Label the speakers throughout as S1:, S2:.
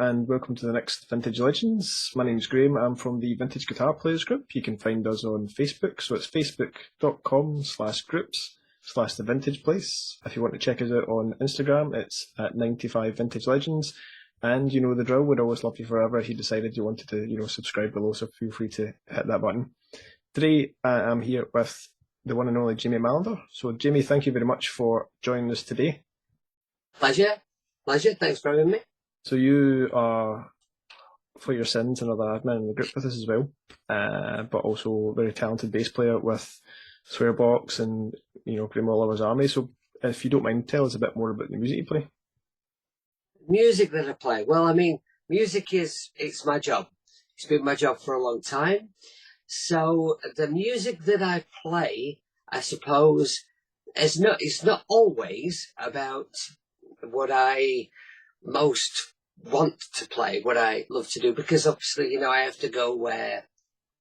S1: and welcome to the next Vintage Legends. My name's Graham. I'm from the Vintage Guitar Players group. You can find us on Facebook, so it's facebook.com/groups/the Vintage Place. If you want to check us out on Instagram, it's at 95 Vintage Legends. And you know the drill, we'd always love you forever if you decided you wanted to, subscribe below, so feel free to hit that button. Today, I'm here with the one and only Jamie Mallender. So Jamie, thank you very much for joining us today.
S2: Pleasure. Thanks for having me.
S1: So you are, for your sins, another admin in the group with us as well, but also a very talented bass player with Swearbox and, Graham Oliver's Army. So if you don't mind, tell us a bit more about the music you play.
S2: Music that I play. Well, music it's my job. It's been my job for a long time. So the music that I play, I suppose, it's not always about what I most want to play, what I love to do, because obviously, I have to go where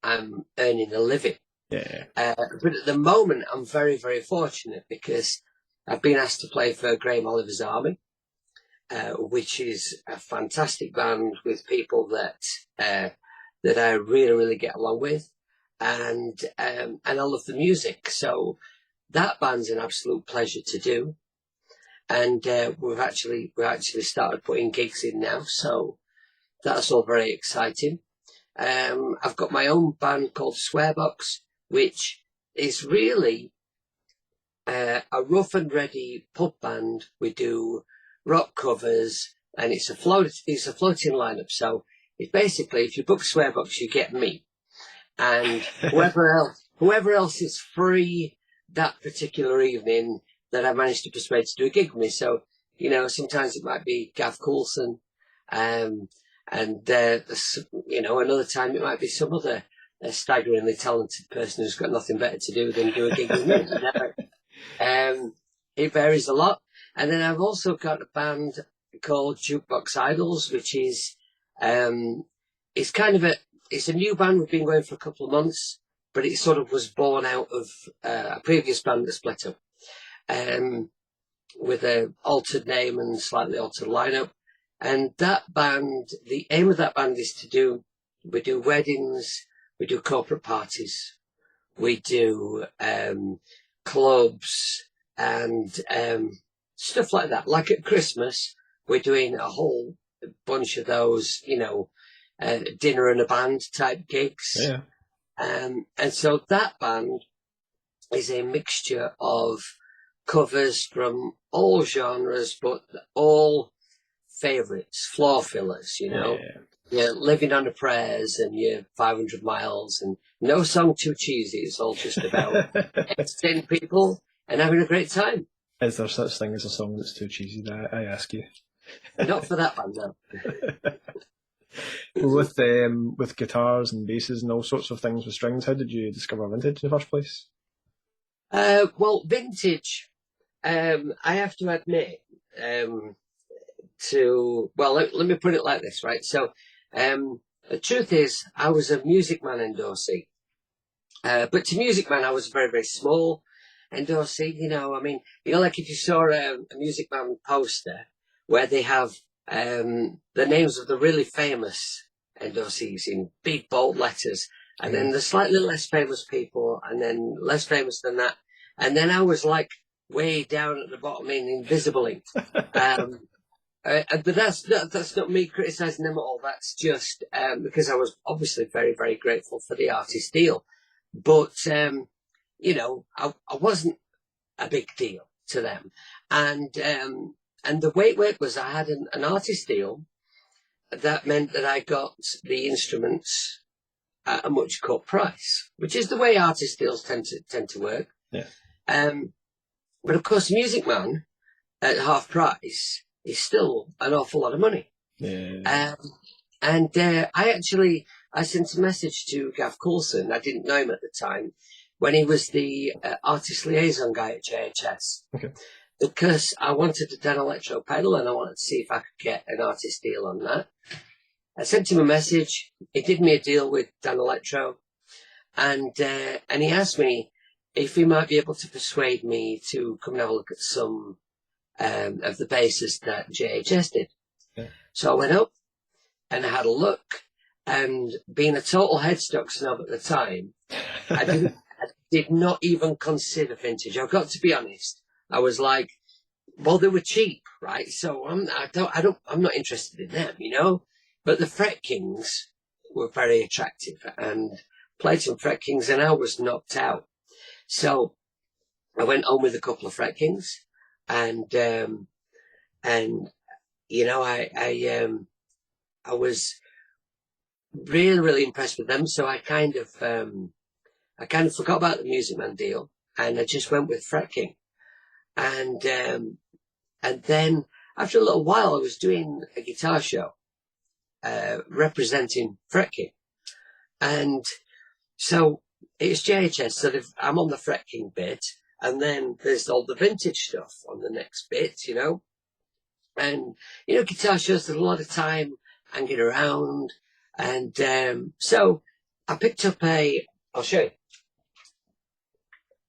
S2: I'm earning a living.
S1: Yeah.
S2: But at the moment, I'm very, very fortunate because I've been asked to play for Graham Oliver's Army, which is a fantastic band with people that I really, really get along with, and I love the music. So that band's an absolute pleasure to do. And we've actually started putting gigs in now, so that's all very exciting. I've got my own band called Swearbox, which is really a rough and ready pub band. We do rock covers, and it's a floating lineup. So it's basically, if you book Swearbox, you get me, and whoever else is free that particular evening that I managed to persuade to do a gig with me. So, sometimes it might be Gav Coulson, and another time it might be some other staggeringly talented person who's got nothing better to do than do a gig with me. It varies a lot. And then I've also got a band called Jukebox Idols, which is, it's a new band. We've been going for a couple of months, but it sort of was born out of a previous band that split up. With an altered name and slightly altered lineup. And that band, the aim of that band is we do weddings, we do corporate parties, we do clubs and stuff like that. Like at Christmas, we're doing a whole bunch of those, dinner and a band type gigs.
S1: Yeah.
S2: And so that band is a mixture of covers from all genres, but all favourites, floor fillers,
S1: Yeah.
S2: Your Living on a Prayers and your 500 Miles, and no song too cheesy. It's all just about entertaining people and having a great time.
S1: Is there such thing as a song that's too cheesy? I ask you.
S2: Not for that band, no.
S1: With guitars and basses and all sorts of things with strings, how did you discover vintage in the first place?
S2: Well, vintage, I have to admit, let me put it like this, right? So, the truth is, I was a Music Man endorsee. But to Music Man, I was a very, very small endorsee, like if you saw a Music Man poster where they have, the names of the really famous endorsees in big, bold letters, and then the slightly less famous people, and then less famous than that. And then I was like way down at the bottom in invisible ink. But that's not me criticising them at all. That's just because I was obviously very, very grateful for the artist deal. But, I wasn't a big deal to them. And the way it worked was I had an artist deal that meant that I got the instruments at a much cut price, which is the way artist deals tend to work.
S1: Yeah.
S2: But of course, Music Man at half price is still an awful lot of money.
S1: Yeah.
S2: I sent a message to Gav Coulson. I didn't know him at the time, when he was the artist liaison guy at JHS.
S1: Okay.
S2: Because I wanted a Dan Electro pedal and I wanted to see if I could get an artist deal on that. I sent him a message. He did me a deal with Dan Electro, and he asked me if he might be able to persuade me to come and have a look at some of the basses that JHS did.
S1: Yeah.
S2: So I went up, and I had a look, and being a total headstock snob at the time, I did not even consider vintage. I've got to be honest. I was like, well, they were cheap, right? So I'm not interested in them, you know. But the Fret Kings were very attractive, and played some Fret Kings, and I was knocked out. So I went home with a couple of Fret Kings, and you know, I was really, really impressed with them. So I kind of forgot about the Music Man deal, and I just went with Fret King. And then after a little while, I was doing a guitar show, representing Fret King. And so it's JHS. So I'm on the Fret King bit, and then there's all the vintage stuff on the next bit, you know. And, you know, guitar shows, there's a lot of time hanging around. And so I picked up I'll show you.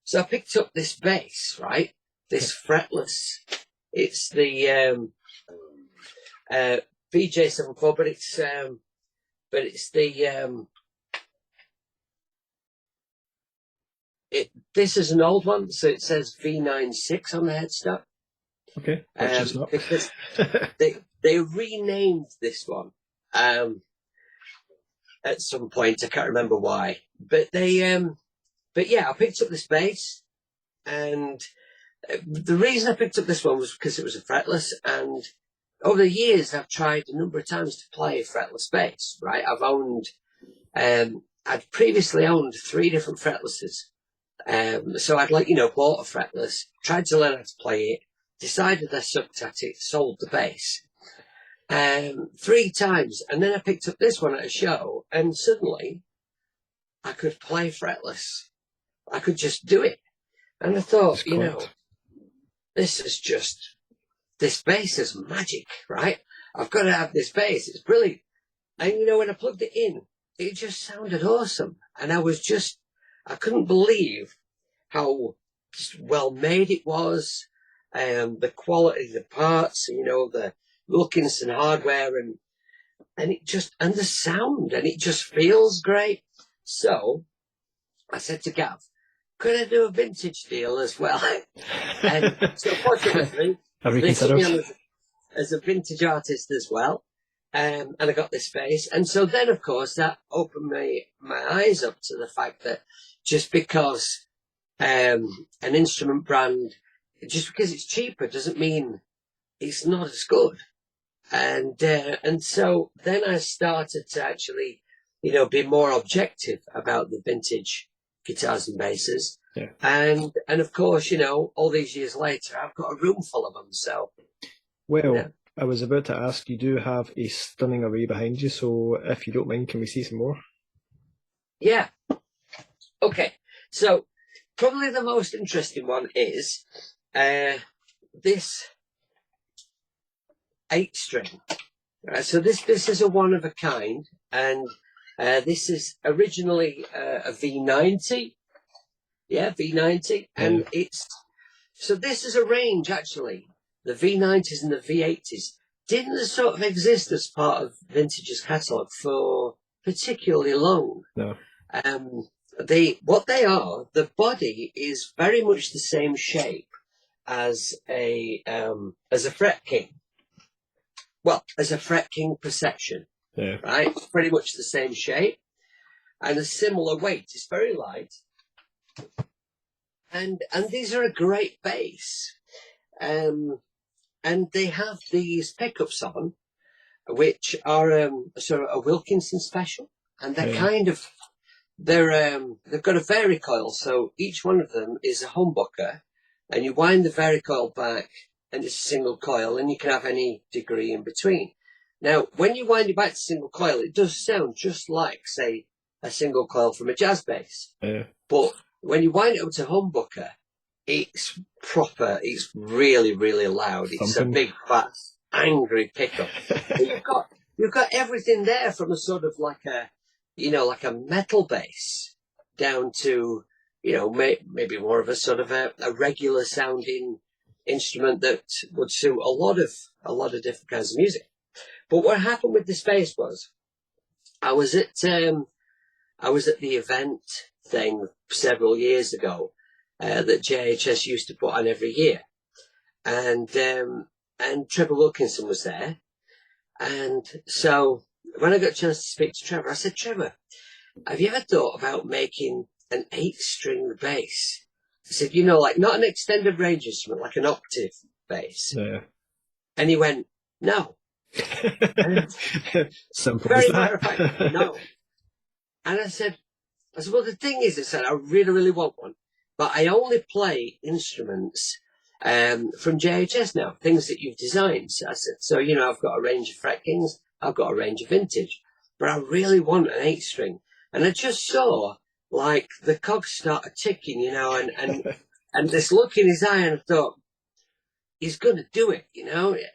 S2: So I picked up this bass, right? This fretless. It's the VJ74, but it's the this is an old one, so it says V96 on the headstock.
S1: Okay, which is not.
S2: Because they renamed this one at some point. I can't remember why, but but yeah, I picked up this bass, and the reason I picked up this one was because it was a fretless, and over the years I've tried a number of times to play a fretless bass. Right, I'd previously owned 3 different fretlesses, so I'd bought a fretless, tried to learn how to play it, decided I sucked at it, sold the bass 3 times, and then I picked up this one at a show, and suddenly I could play fretless. I could just do it. And I thought, this bass is magic, right? I've got to have this bass. It's brilliant. And, when I plugged it in, it just sounded awesome. And I couldn't believe how well made it was, the quality of the parts, the lookings and hardware, and the sound, and it just feels great. So I said to Gav, could I do a vintage deal as well? And so fortunately, they took me on as a vintage artist as well. And I got this bass. And so then, of course, that opened my eyes up to the fact that just because an instrument brand, just because it's cheaper, doesn't mean it's not as good. And so then I started to actually, be more objective about the vintage guitars and basses.
S1: Yeah.
S2: And of course, all these years later, I've got a room full of them. So,
S1: well, I was about to ask, you do have a stunning array behind you, so if you don't mind, can we see some more?
S2: Yeah. Okay. So probably the most interesting one is this 8-string. So this is a one of a kind, and this is originally a V90. Yeah, V90, and this is a range actually. The V90s and the V80s didn't sort of exist as part of Vintage's catalogue for particularly long.
S1: No.
S2: What they are, the body is very much the same shape as a Fret King. Well, as a Fret King Perception.
S1: Yeah.
S2: Right? It's pretty much the same shape and a similar weight. It's very light. And these are a great bass. And they have these pickups on, which are sort of a Wilkinson special, and they're they've got a varicoil, so each one of them is a humbucker, and you wind the varicoil back, and it's a single coil, and you can have any degree in between. Now, when you wind it back to single coil, it does sound just like, say, a single coil from a jazz bass.
S1: Yeah.
S2: But when you wind it up to humbucker, it's proper. It's really, really loud. It's a big, fat, angry pickup. You've got everything there, from a sort of like a metal bass down to, maybe more of a sort of a regular sounding instrument that would suit a lot of different kinds of music. But what happened with this bass was, I was at the event thing several years ago that JHS used to put on every year, and Trevor Wilkinson was there, and so when I got a chance to speak to Trevor, I said, Trevor, have you ever thought about making an 8-string bass? I said, like not an extended range instrument, like an octave bass.
S1: Yeah.
S2: And he went, no.
S1: Simple
S2: Very
S1: as
S2: matter
S1: that.
S2: of fact, no. And I said, well, the thing is, I said, I really, really want one. But I only play instruments from JHS now, things that you've designed. So I said, I've got a range of Fret Kings, I've got a range of vintage, but I really want an 8-string. And I just saw, like, the cogs started ticking, and this look in his eye, and I thought, he's going to do it,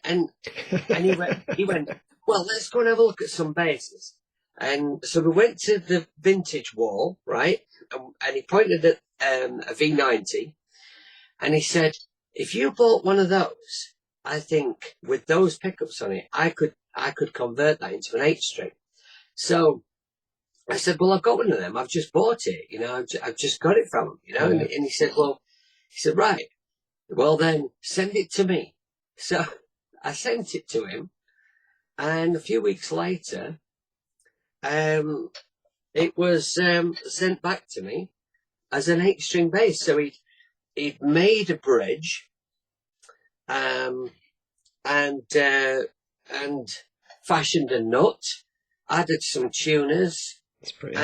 S2: And he went, well, let's go and have a look at some basses. And so we went to the vintage wall, right? And he pointed at a V90, and he said, if you bought one of those, I think with those pickups on it, I could convert that into an 8-string. So I said, well, I've got one of them. I've just bought it, I've just got it from him,
S1: Yeah.
S2: And he said, right, well then send it to me. So I sent it to him, and a few weeks later, it was sent back to me as an 8-string bass. So he'd made a bridge, and fashioned a nut, added some tuners.
S1: It's pretty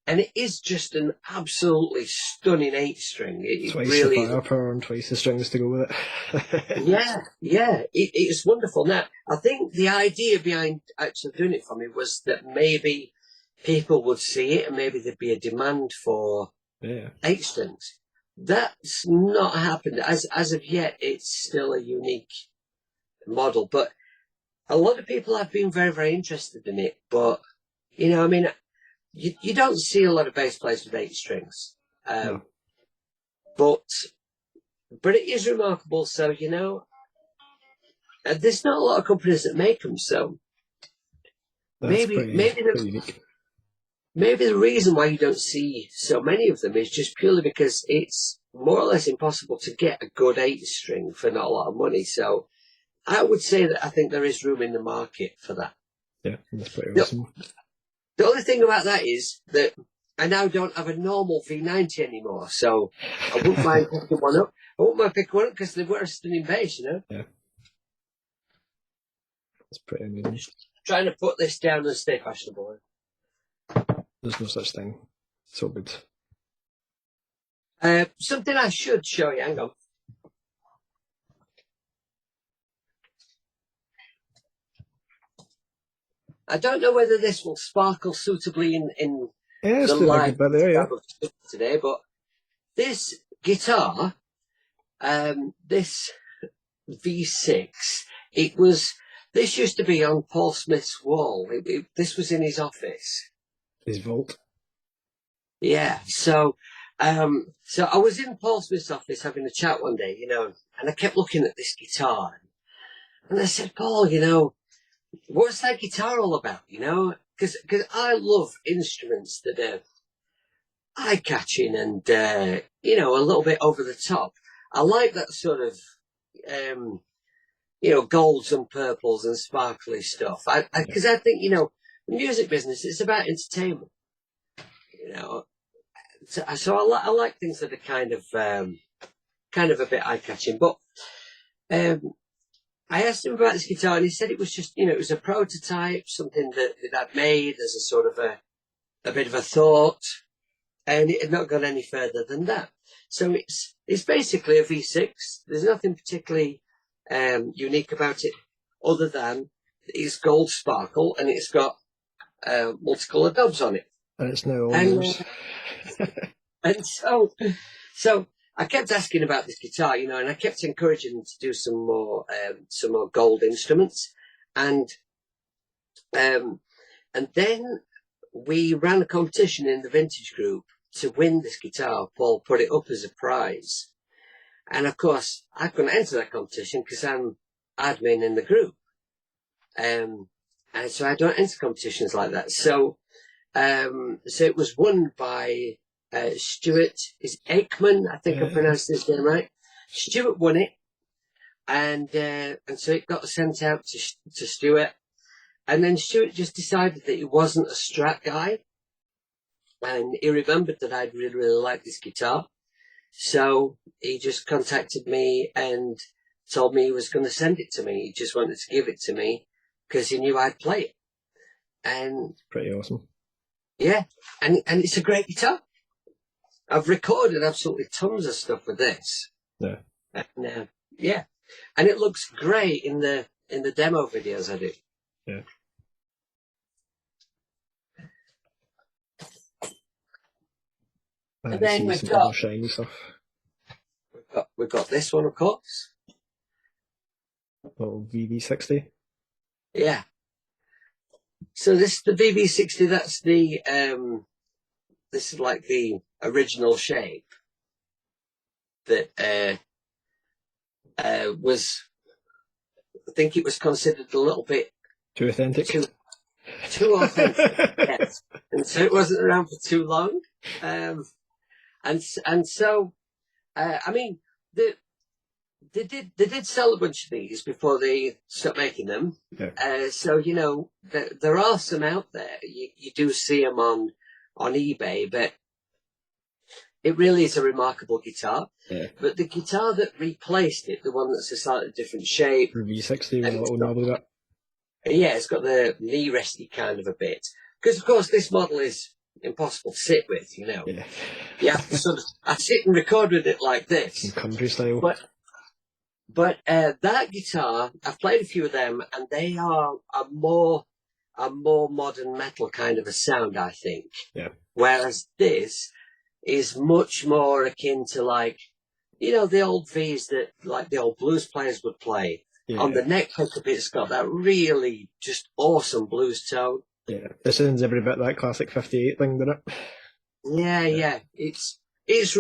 S2: And it is just an absolutely stunning 8-string. It
S1: twice
S2: really
S1: the firepower and twice the strings to go with
S2: it. Yeah. It's wonderful. Now, I think the idea behind actually doing it for me was that maybe people would see it and maybe there'd be a demand for 8-strings. That's not happened. As of yet, it's still a unique model. But a lot of people have been very, very interested in it. But, you don't see a lot of bass players with 8 strings.
S1: No.
S2: But it is remarkable. So, there's not a lot of companies that make them. So maybe the reason why you don't see so many of them is just purely because it's more or less impossible to get a good 8-string for not a lot of money. So I would say that I think there is room in the market for that.
S1: Yeah, that's pretty awesome.
S2: The only thing about that is that I now don't have a normal V90 anymore, so I wouldn't mind picking one up. I wouldn't mind picking one up because they were a stunning bass,
S1: Yeah. That's pretty amazing.
S2: Trying to put this down and stay fashionable.
S1: There's no such thing. So good.
S2: Something I should show you, hang on. I don't know whether this will sparkle suitably in the light today, but this guitar, this V6, this used to be on Paul Smith's wall. This was in his office.
S1: His vault.
S2: Yeah, so I was in Paul Smith's office having a chat one day, and I kept looking at this guitar, and I said, Paul, what's that guitar all about, Because I love instruments that are eye-catching and, a little bit over the top. I like that sort of, golds and purples and sparkly stuff. Because I think, the music business, it's about entertainment, So I like things that are kind of a bit eye-catching. But I asked him about this guitar, and he said it was just, it was a prototype, something that I'd made as a sort of a bit of a thought, and it had not gone any further than that. So it's basically a V6. There's nothing particularly unique about it, other than it's gold sparkle, and it's got multicolour knobs on it.
S1: And it's now all yours.
S2: And so I kept asking about this guitar, and I kept encouraging him to do some more gold instruments, and then we ran a competition in the vintage group to win this guitar. Paul put it up as a prize, and of course I couldn't enter that competition because I'm admin in the group. and so I don't enter competitions like that. So it was won by Stuart. Is Aikman? I think I pronounced his name right. Stuart won it, and so it got sent out to Stuart, and then Stuart just decided that he wasn't a Strat guy, and he remembered that I'd really, really liked this guitar. So he just contacted me and told me he was going to send it to me. He just wanted to give it to me because he knew I'd play it. And
S1: pretty awesome.
S2: Yeah, and it's a great guitar. I've recorded absolutely tons of stuff with this.
S1: Yeah.
S2: And, yeah, and it looks great in the demo videos I do.
S1: Yeah.
S2: And then we've got
S1: shiny stuff.
S2: We've got this one, of course.
S1: Little VV60.
S2: Yeah. So this is the VV60. That's the this is like the original shape that was. I think it was considered a little bit
S1: too authentic.
S2: Too authentic. Yes. And so it wasn't around for too long. And so I mean, they did sell a bunch of these before they stopped making them.
S1: Yeah.
S2: So you know there are some out there. You do see them on eBay, but it really is a remarkable guitar.
S1: Yeah.
S2: But the guitar that replaced it, the one that's a slightly different shape,
S1: V60 with a little knob of it.
S2: Yeah, it's got the knee resty kind of a bit. Because of course this model is impossible to sit with, you know.
S1: Yeah.
S2: You have to sort of, I sit and record with it like this.
S1: In country style.
S2: But that guitar, I've played a few of them, and they are a more modern metal kind of a sound, I think.
S1: Yeah. Whereas
S2: this is much more akin to, like, you know, the old V's that like the old blues players would play. Yeah. On the neck pickup, it's got that really just awesome blues tone.
S1: Yeah, it sounds every bit that classic 58 thing, doesn't it?
S2: Yeah. It is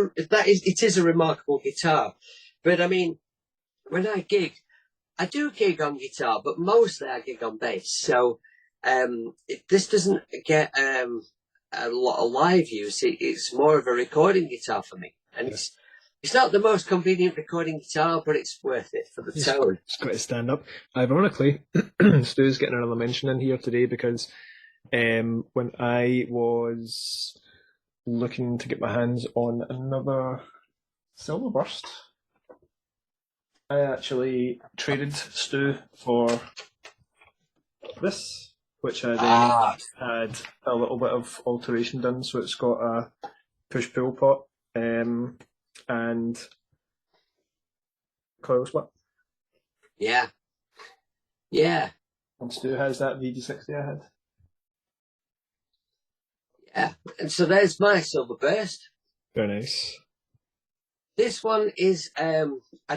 S2: a remarkable guitar. But I mean, when I gig, I do gig on guitar, but mostly I gig on bass. So this doesn't get a lot of live use. It's more of a recording guitar for me, and it's not the most convenient recording guitar, but it's worth it for the tone.
S1: It's got to stand up. Ironically, Stu's getting another mention in here today because when I was looking to get my hands on another Silverburst, I actually traded Stu for this, which I then had a little bit of alteration done. So it's got a push-pull pot and coil split.
S2: Yeah.
S1: And Stu has that VD60 I had.
S2: Yeah, and so there's my Silverburst.
S1: Very nice.
S2: This one is, I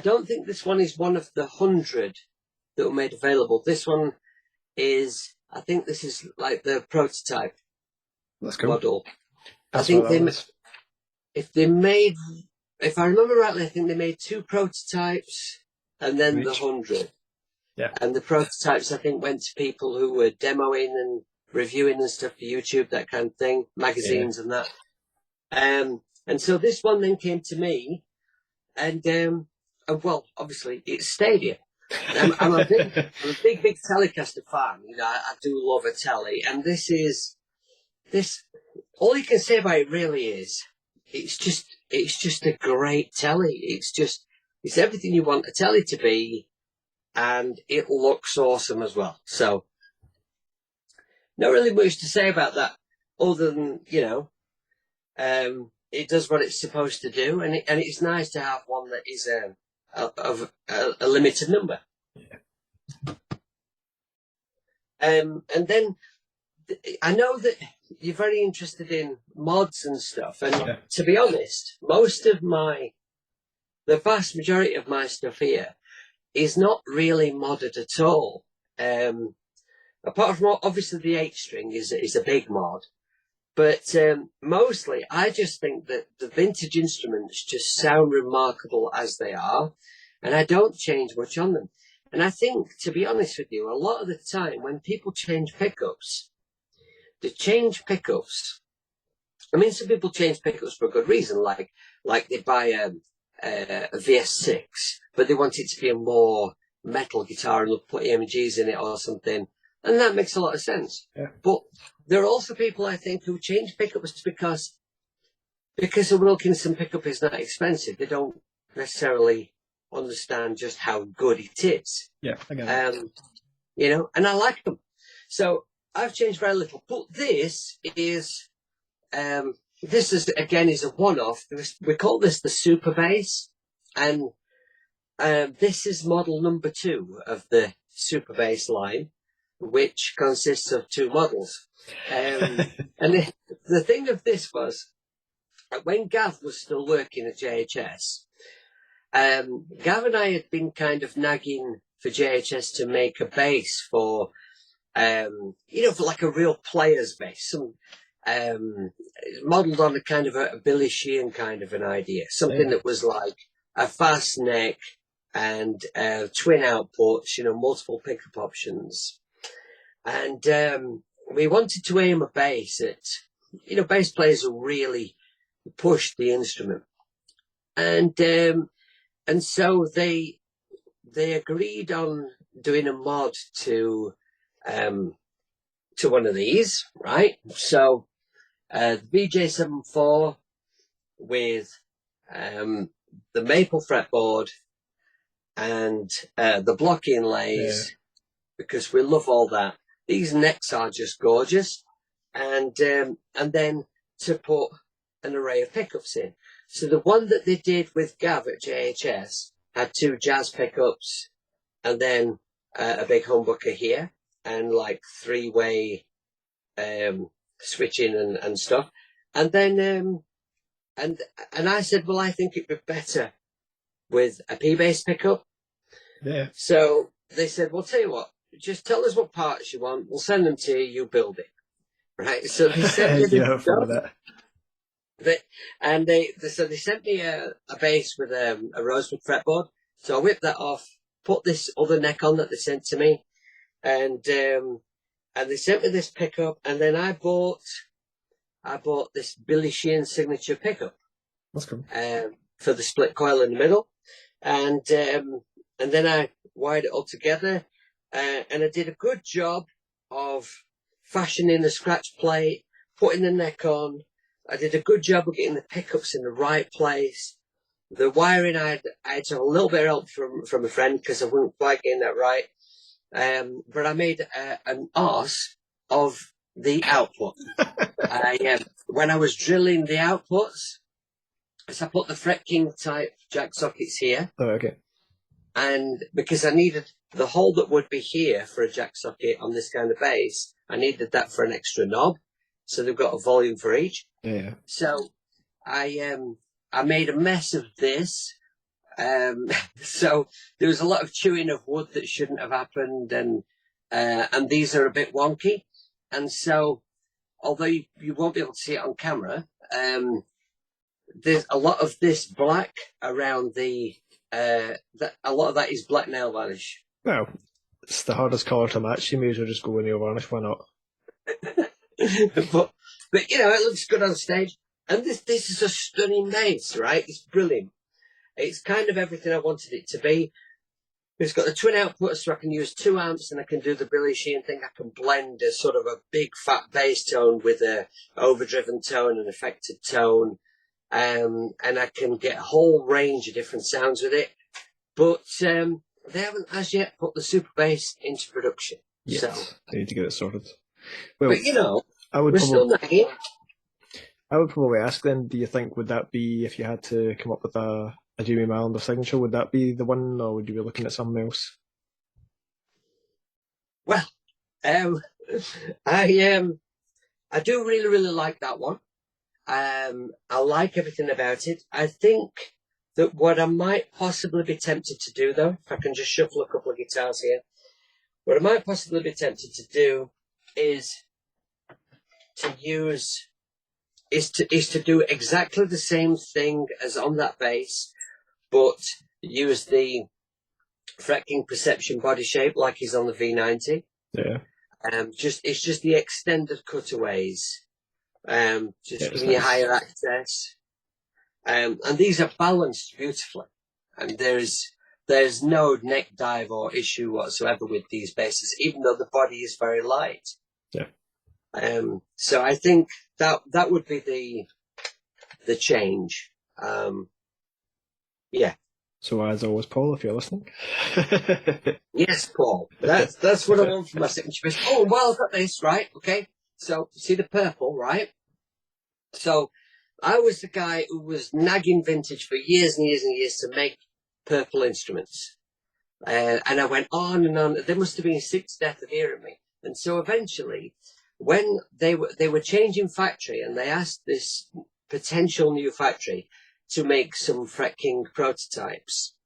S2: don't think this one is one of the 100 that were made available. This one is, I think this is like the prototype model.
S1: That's
S2: I think if I remember rightly, I think they made 2 prototypes and then the 100.
S1: Yeah.
S2: And the prototypes, I think, went to people who were demoing and reviewing and stuff for YouTube, that kind of thing, magazines and that. And so this one then came to me, and well, obviously it's Stadia. I'm a big Telecaster fan. You know, I do love a telly, and this. All you can say about it really is, it's just a great telly. It's everything you want a telly to be, and it looks awesome as well. So, not really much to say about that, other than, you know, it does what it's supposed to do, and it's nice to have one that is of a limited number.
S1: Yeah.
S2: And then I know that you're very interested in mods and stuff, and to be honest, the vast majority of my stuff here is not really modded at all. Apart from obviously the 8-string is a big mod, but mostly I just think that the vintage instruments just sound remarkable as they are, and I don't change much on them. And I think, to be honest with you, a lot of the time when people change pickups, they change pickups. I mean, some people change pickups for a good reason, like they buy a VS6, but they want it to be a more metal guitar and they'll put EMGs in it or something. And that makes a lot of sense.
S1: Yeah.
S2: But there are also people, I think, who change pickups because a Wilkinson pickup is not expensive. They don't necessarily understand just how good it is.
S1: Yeah, I get it.
S2: You know, and I like them. So I've changed very little. But this is again is a one-off. We call this the Super Bass, and this is model number 2 of the Super Bass line, which consists of 2 models. And the thing of this was, when Gav was still working at JHS, Gav and I had been kind of nagging for JHS to make a bass for, for like a real player's bass, some modelled on a kind of a Billy Sheehan kind of an idea, something that was like a fast neck and twin outputs, multiple pickup options. And we wanted to aim a bass at, bass players who really push the instrument. And so they agreed on doing a mod to one of these, right? So the BJ74 with the maple fretboard and the block inlays, because we love all that. These necks are just gorgeous, and then to put an array of pickups in. So the one that they did with Gav at JHS had 2 jazz pickups, and then a big humbucker here, and like 3-way switching and stuff. And then and I said, well, I think it'd be better with a P-bass pickup.
S1: Yeah.
S2: So they said, well, tell you what, just tell us what parts you want. We'll send them to you. You build it. Right. So they sent me they sent me a bass with a rosewood fretboard. So I whipped that off, put this other neck on that they sent to me, and they sent me this pickup, and then I bought this Billy Sheehan signature pickup.
S1: That's cool.
S2: For the split coil in the middle, and then I wired it all together, and I did a good job of fashioning the scratch plate, putting the neck on. I did a good job of getting the pickups in the right place. The wiring, I had to have a little bit of help from a friend because I wasn't quite getting that right. But I made an arse of the output. When I was drilling the outputs, so I put the Fret King type jack sockets here.
S1: Oh, okay.
S2: And because I needed the hole that would be here for a jack socket on this kind of bass, I needed that for an extra knob. So they've got a volume for each.
S1: Yeah.
S2: So I made a mess of this. So there was a lot of chewing of wood that shouldn't have happened, and these are a bit wonky. And so, although you won't be able to see it on camera, there's a lot of this black around a lot of that is black nail varnish.
S1: Well, it's the hardest colour to match. You may as well just go with nail varnish. Why not?
S2: but it looks good on stage. And this is a stunning bass, right? It's brilliant. It's kind of everything I wanted it to be. It's got the twin outputs, so I can use 2 amps, and I can do the Billy Sheehan thing. I can blend a sort of a big fat bass tone with a overdriven tone and affected tone, and I can get a whole range of different sounds with it. But they haven't as yet put the super bass into production.
S1: Yes,
S2: so
S1: they need to get it sorted. Well,
S2: but we're still nagging.
S1: I would probably ask then, do you think, would that be, if you had to come up with a Jamie Mallender signature, would that be the one, or would you be looking at something else?
S2: Well, I do really, really like that one. I like everything about it. I think that what I might possibly be tempted to do, though, if I can just shuffle a couple of guitars here, what I might possibly be tempted to do is to do exactly the same thing as on that bass, but use the fretting perception body shape like he's on the V90.
S1: Yeah.
S2: It's just the extended cutaways, just giving you
S1: nice.
S2: higher access. And these are balanced beautifully. And there's no neck dive or issue whatsoever with these basses, even though the body is very light.
S1: Yeah.
S2: So I think that would be the change. Yeah.
S1: So as always, Paul, if you're listening.
S2: Yes, Paul. That's what I want for my signature bass. Oh, well, I've got this, right? Okay. So see the purple, right? So I was the guy who was nagging Vintage for years and years and years to make purple instruments. And I went on and on. There must have been sick to death of hearing me. And so eventually, when they were changing factory and they asked this potential new factory to make some Fret King prototypes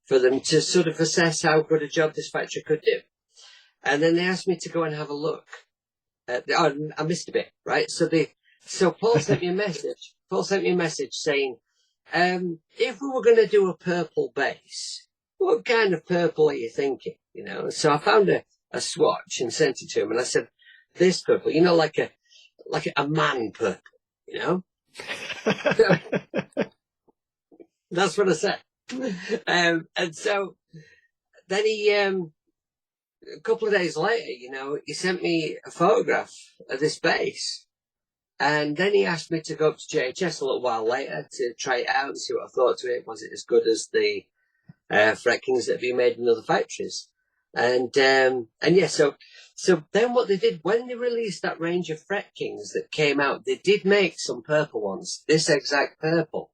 S2: for them to sort of assess how good a job this factory could do. And then they asked me to go and have a look. I missed a bit, right? So Paul sent me a message. Paul sent me a message saying, if we were going to do a purple bass, what kind of purple are you thinking? You know, so I found a swatch and sent it to him, and I said, this purple, you know, like a man purple, you know? So, that's what I said. And so then he, a couple of days later, you know, he sent me a photograph of this bass. And then he asked me to go up to JHS a little while later to try it out and see what I thought to it. Was it as good as the Fret Kings that have been made in other factories? And yeah, so then what they did, when they released that range of Fret Kings that came out, they did make some purple ones, this exact purple,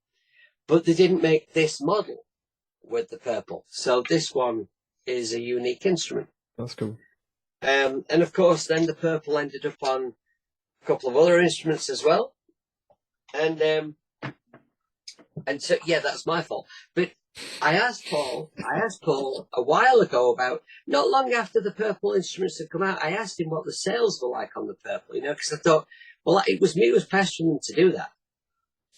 S2: but they didn't make this model with the purple. So this one is a unique instrument.
S1: That's cool.
S2: And of course, then the purple ended up on a couple of other instruments as well. And so, yeah, that's my fault. But I asked Paul a while ago about, not long after the purple instruments had come out, I asked him what the sales were like on the purple, you know, because I thought, well, it was me who was pestering them to do that.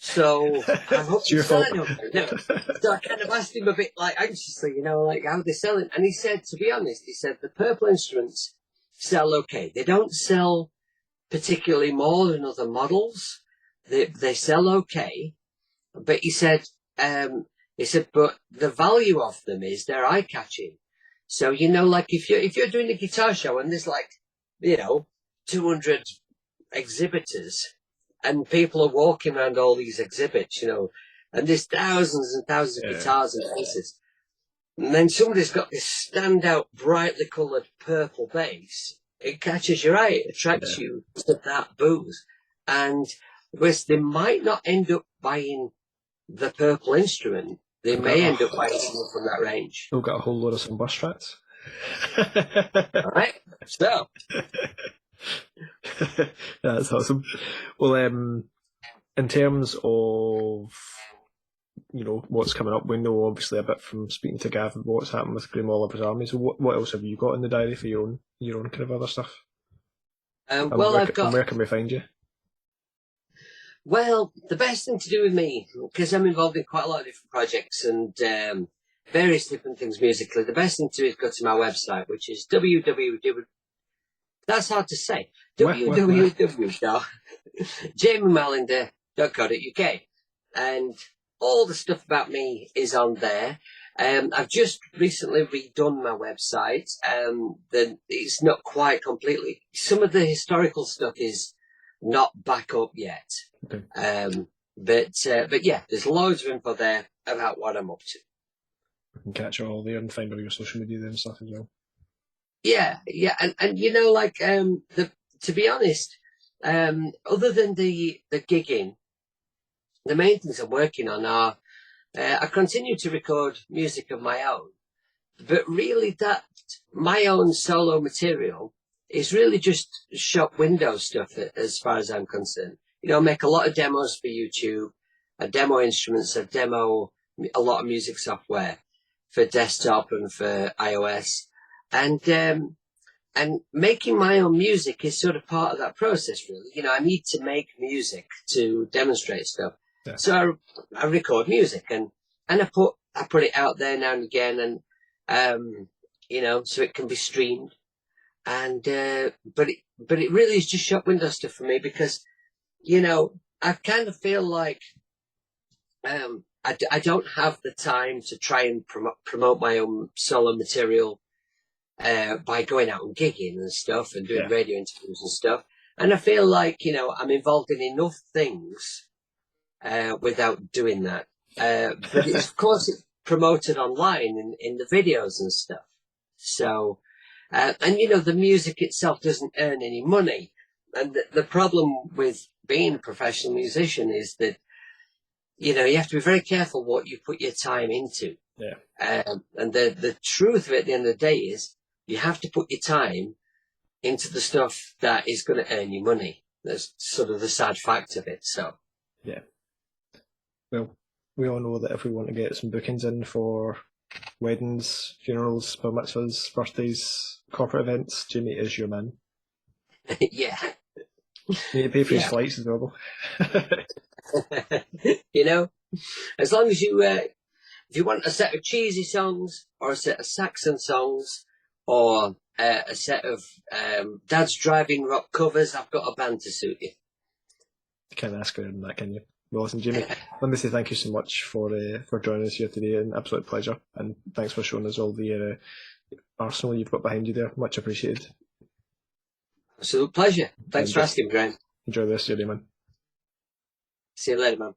S2: So I hope
S1: it's your fault.
S2: No. So I kind of asked him a bit like anxiously, you know, like how they selling. And he said, to be honest, he said the purple instruments sell okay. They don't sell particularly more than other models. They sell okay. But he said, but the value of them is they're eye catching. So, you know, like if you're doing a guitar show and there's like, you know, 200 exhibitors, and people are walking around all these exhibits, you know, and there's thousands and thousands of guitars and basses. And then somebody's got this standout, brightly coloured purple bass. It catches your eye, it attracts you to that booth. And whereas they might not end up buying the purple instrument, they may end up buying something from that range.
S1: They'll get a whole load of some bus tracks.
S2: All right, so...
S1: That's awesome. Well, in terms of, you know, what's coming up, we know obviously a bit from speaking to Gav what's happened with Graham Oliver's Army. So what else have you got in the diary for your own kind of other stuff? Where can we find you?
S2: Well, the best thing to do with me, because I'm involved in quite a lot of different projects and various different things musically, the best thing to do is go to my website, which is www. That's hard to say. www.jamiemallender.co.uk. And all the stuff about me is on there. I've just recently redone my website. It's not quite completely. Some of the historical stuff is not back up yet.
S1: Okay.
S2: But yeah, there's loads of info there about what I'm up to.
S1: You can catch it all there and find all your social media and stuff as well.
S2: Yeah, and you know, like to be honest, other than the gigging, the main things I'm working on are I continue to record music of my own, but really that my own solo material is really just shop window stuff as far as I'm concerned. You know, I make a lot of demos for YouTube, I demo instruments, I demo a lot of music software for desktop and for iOS. And making my own music is sort of part of that process, really. You know, I need to make music to demonstrate stuff. Yeah. So I record music and I put it out there now and again. you know, so it can be streamed. And but it really is just shop window stuff for me, because, you know, I kind of feel like I don't have the time to try and promote my own solo material by going out and gigging and stuff and doing radio interviews and stuff. And I feel like, you know, I'm involved in enough things without doing that. But it's, of course, it's promoted online in the videos and stuff. So, and, you know, the music itself doesn't earn any money. And the problem with being a professional musician is that, you know, you have to be very careful what you put your time into.
S1: Yeah.
S2: And the truth of it at the end of the day is you have to put your time into the stuff that is going to earn you money. That's sort of the sad fact of it. So,
S1: yeah. Well, we all know that if we want to get some bookings in for weddings, funerals, bar mitzvahs, birthdays, corporate events, Jamie is your man.
S2: yeah.
S1: You need to pay for his flights as well, though.
S2: You know, as long as you, if you want a set of cheesy songs or a set of Saxon songs or a set of Dad's Driving Rock covers, I've got a band to suit you.
S1: You can't ask better than that, can you? Well, listen, Jamie, let me say thank you so much for joining us here today. An absolute pleasure. And thanks for showing us all the arsenal you've got behind you there. Much appreciated.
S2: Absolute pleasure. Thanks for asking, Graham.
S1: Enjoy the rest of your day, man.
S2: See you later, man.